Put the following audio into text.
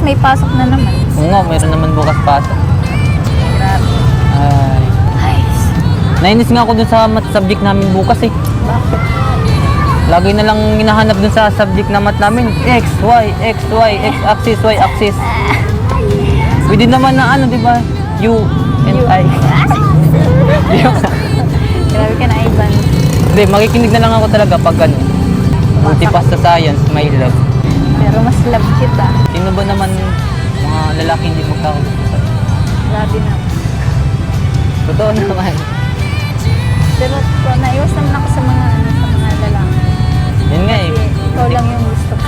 may pasok na naman. Oo nga, mayroon naman bukas pasok. Grabe. Ay. Ay, Nainis nga ako dun sa math subject namin bukas eh. bakit? Lagi na lang hinahanap dun sa subject na math namin. X, Y, X, Y, X axis, Y axis. Pwede naman na ano, di ba? U and I. Grabe ka na, Ivan. Hindi, makikinig na lang ako talaga pag ano. Buti pa sa science, may love. Pero mas love kita. Sino ba naman mga lalaki hindi magkakagusto? Grabe na. Totoo naman. Pero naiwas naman ako sa mga lalaki. Yun nga eh. Kasi ikaw lang yung gusto ko.